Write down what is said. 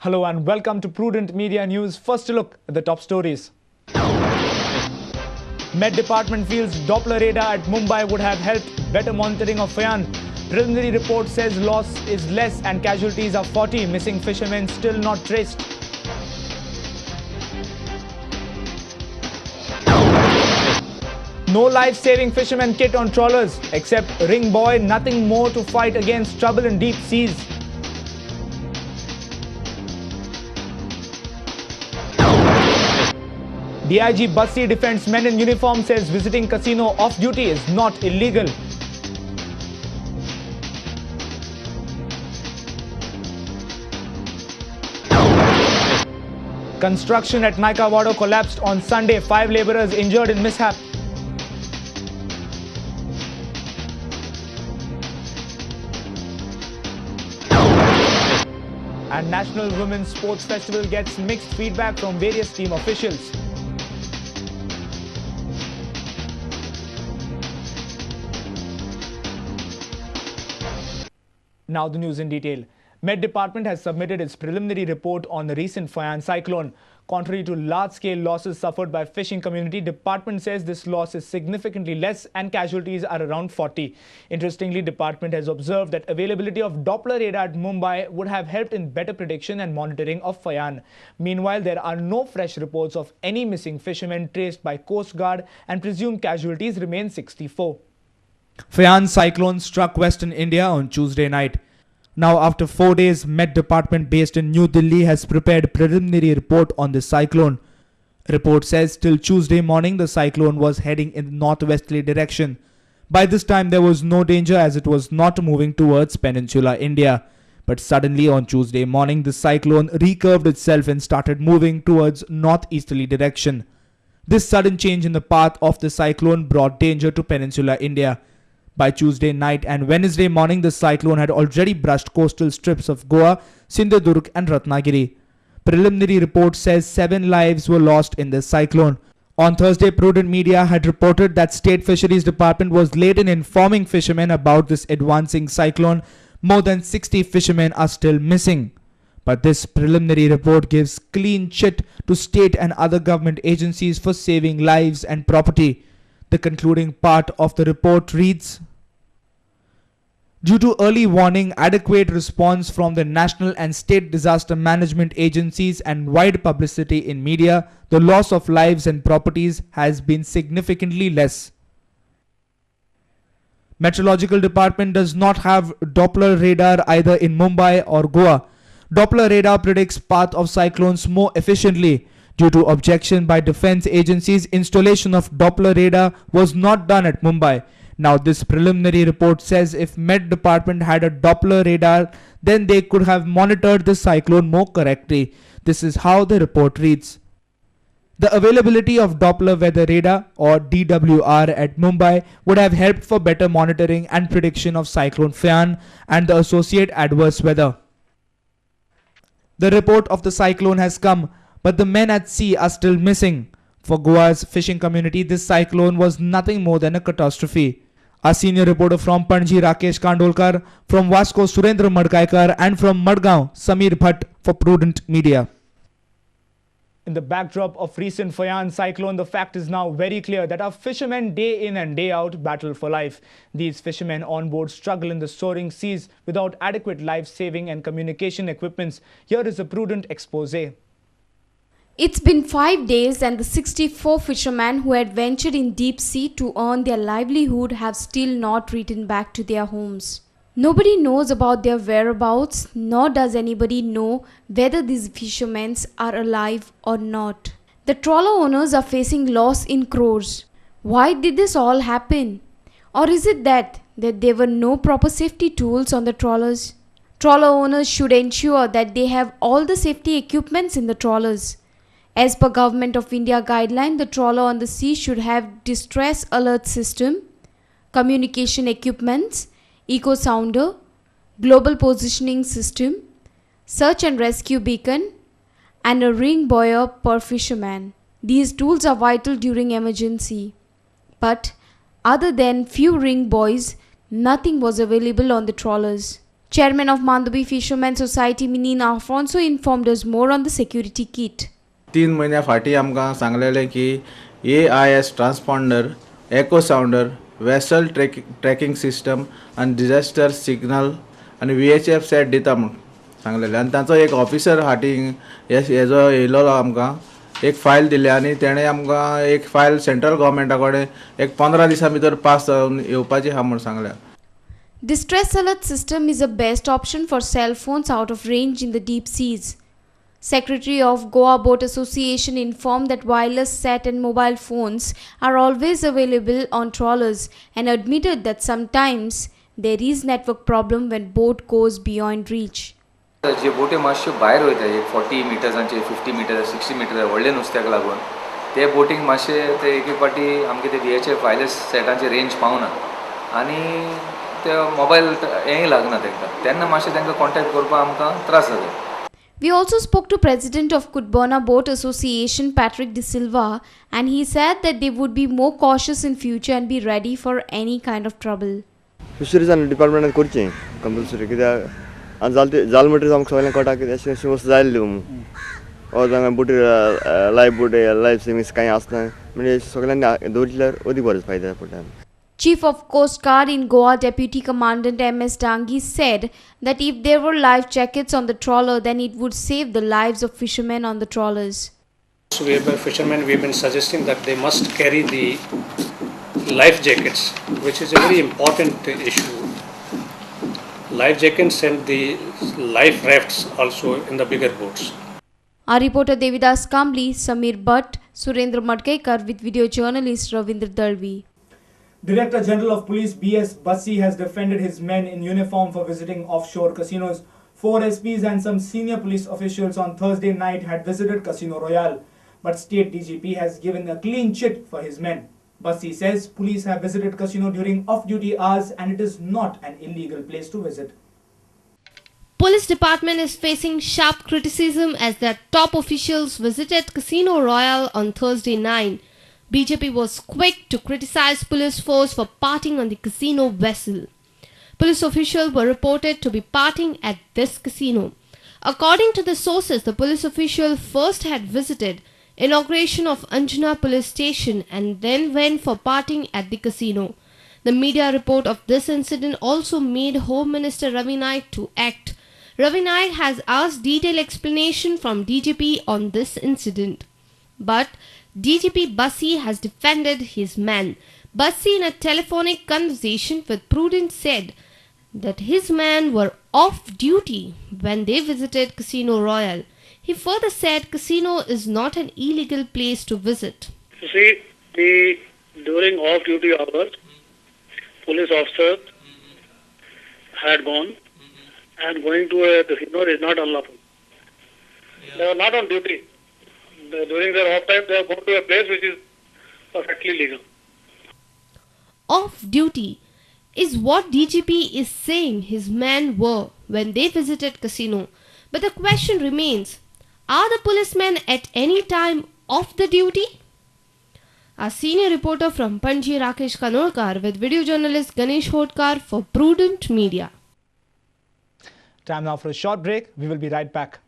Hello and welcome to Prudent Media News. First a look at the top stories. Met Department feels Doppler radar at Mumbai would have helped better monitoring of Fayan. Preliminary report says loss is less and casualties are 40. Missing fishermen still not traced. No life-saving fisherman kit on trawlers. Except ring buoy, nothing more to fight against trouble in deep seas. DIG Basti defends men in uniform, says visiting casino off-duty is not illegal. Construction at Naikawado collapsed on Sunday. 5 labourers injured in mishap. And National Women's Sports Festival gets mixed feedback from various team officials. Now the news in detail. Met Department has submitted its preliminary report on the recent Fayan cyclone. Contrary to large-scale losses suffered by fishing community, Department says this loss is significantly less and casualties are around 40. Interestingly, Department has observed that availability of Doppler radar at Mumbai would have helped in better prediction and monitoring of Fayan. Meanwhile, there are no fresh reports of any missing fishermen traced by Coast Guard and presumed casualties remain 64. Fayan cyclone struck western India on Tuesday night. Now, after 4 days, Met Department based in New Delhi has prepared a preliminary report on the cyclone. Report says till Tuesday morning the cyclone was heading in the northwesterly direction. By this time there was no danger as it was not moving towards peninsular India. But suddenly on Tuesday morning the cyclone recurved itself and started moving towards northeasterly direction. This sudden change in the path of the cyclone brought danger to peninsular India. By Tuesday night and Wednesday morning, the cyclone had already brushed coastal strips of Goa, Sindhudurg and Ratnagiri. Preliminary report says 7 lives were lost in this cyclone. On Thursday, Prudent Media had reported that State Fisheries Department was late in informing fishermen about this advancing cyclone. More than 60 fishermen are still missing. But this preliminary report gives clean chit to state and other government agencies for saving lives and property. The concluding part of the report reads, due to early warning, adequate response from the national and state disaster management agencies and wide publicity in media, the loss of lives and properties has been significantly less. Meteorological Department does not have Doppler radar either in Mumbai or Goa. Doppler radar predicts path of cyclones more efficiently. Due to objection by defense agencies, installation of Doppler radar was not done at Mumbai. Now this preliminary report says if Met Department had a Doppler radar, then they could have monitored the cyclone more correctly. This is how the report reads. The availability of Doppler weather radar or DWR at Mumbai would have helped for better monitoring and prediction of cyclone Fayan and the associated adverse weather. The report of the cyclone has come, but the men at sea are still missing. For Goa's fishing community, this cyclone was nothing more than a catastrophe. Our senior reporter from Panji, Rakesh Kandolkar, from Vasco, Surendra Madgaikar, and from Madgaon, Samir Bhatt for Prudent Media. In the backdrop of recent Fayan cyclone, the fact is now very clear that our fishermen day in and day out battle for life. These fishermen on board struggle in the soaring seas without adequate life-saving and communication equipments. Here is a Prudent expose. It's been 5 days and the 64 fishermen who had ventured in deep sea to earn their livelihood have still not returned back to their homes. Nobody knows about their whereabouts, nor does anybody know whether these fishermen are alive or not. The trawler owners are facing loss in crores. Why did this all happen? Or is it that there were no proper safety tools on the trawlers? Trawler owners should ensure that they have all the safety equipments in the trawlers. As per Government of India guideline, the trawler on the sea should have distress alert system, communication equipments, eco sounder, global positioning system, search and rescue beacon, and a ring buoy per fisherman. These tools are vital during emergency. But other than few ring buoys, nothing was available on the trawlers. Chairman of Mandobi Fishermen Society Minina Afonso informed us more on the security kit. 3 महिन्या फाटी आमकां सांगलेलें की AIS transponder, एको साउंडर, vessel tracking system आनी disaster signal आनी VHF set दिता म्हूण सांगलेलें आनी तांचो एक ऑफिसर हाटींग हेजो येयलो आमकां एक फायल दिली आनी तेणें आमकां एक फायल सेंट्रल गव्हर्मेंटा कडेन एक 15 दिसां भितर पास जावन येवपाची आहा म्हूण सांगल्या. Distress alert system is the best option for cell phones out of range in the deep seas. Secretary of Goa Boat Association informed that wireless set and mobile phones are always available on trawlers and admitted that sometimes there is network problem when boat goes beyond reach. जे बोटी मातश्यो भायर वयता एक 40 मिटर्सांचे 50 metre 60 metre व्हडले नुस्त्याक लागून ते voting मातशे ते एक पाटी आमगे ते VHF वायरलेस सेटांचे रेंज पावना आनी ते मोबायल हेंय लागना तांकां तेन्ना मातशे तांकां कॉन्टॅक्ट करपाक आमकां त्रास जाता. We also spoke to President of Kutbona Boat Association Patrick De Silva, and he said that they would be more cautious in future and be ready for any kind of trouble. Fisheries आनी डिपार्टमेंटान करचें compulsory कित्याक आनी जाल म्हणटरीच आमकां सगळ्यांक कळटा की अशें वस्त जायल्ली वा जांगा बोटी लायफ बोट लायफ सेविंग्स कांय आसना म्हणजे सगळ्यांनी दवरल्यार अदीक बरें फायदा पडटा. Chief of Coast Guard in Goa Deputy Commandant MS Dangi said that if there were life jackets on the trawler, then it would save the lives of fishermen on the trawlers. So we have fishermen, we have been suggesting that they must carry the life jackets, which is a very important issue. Life jackets and the life rafts also in the bigger boats. Our reporter Devidas Kambli, Samir Bhatt, Surendra Madkekar with video journalist Ravindra Dalvi. Director General of Police B.S. Bassi has defended his men in uniform for visiting offshore casinos. 4 SPs and some senior police officials on Thursday night had visited Casino Royale, but State DGP has given a clean chit for his men. Bassi says police have visited casino during off-duty hours and it is not an illegal place to visit. Police department is facing sharp criticism as their top officials visited Casino Royale on Thursday night. BJP was quick to criticize police force for partying on the casino vessel. Police officials were reported to be partying at this casino. According to the sources, the police official first had visited inauguration of Anjana police station and then went for partying at the casino. The media report of this incident also made Home Minister Ravi Naik to act. Ravi Naik has asked detailed explanation from DGP on this incident. But DGP Bassi has defended his man. Bassi, in a telephonic conversation with Prudence, said that his men were off duty when they visited Casino Royale. He further said casino is not an illegal place to visit. You see, during off-duty hours, police officers had gone, and going to a casino is not unlawful. They are not on duty. During their off time, they have gone to a place which is perfectly legal. Off duty is what DGP is saying his men were when they visited casino. But the question remains, are the policemen at any time off the duty? Our senior reporter from Panji, Rakesh Kanolkar, with video journalist Ganesh Hodkar for Prudent Media. Time now for a short break. We will be right back.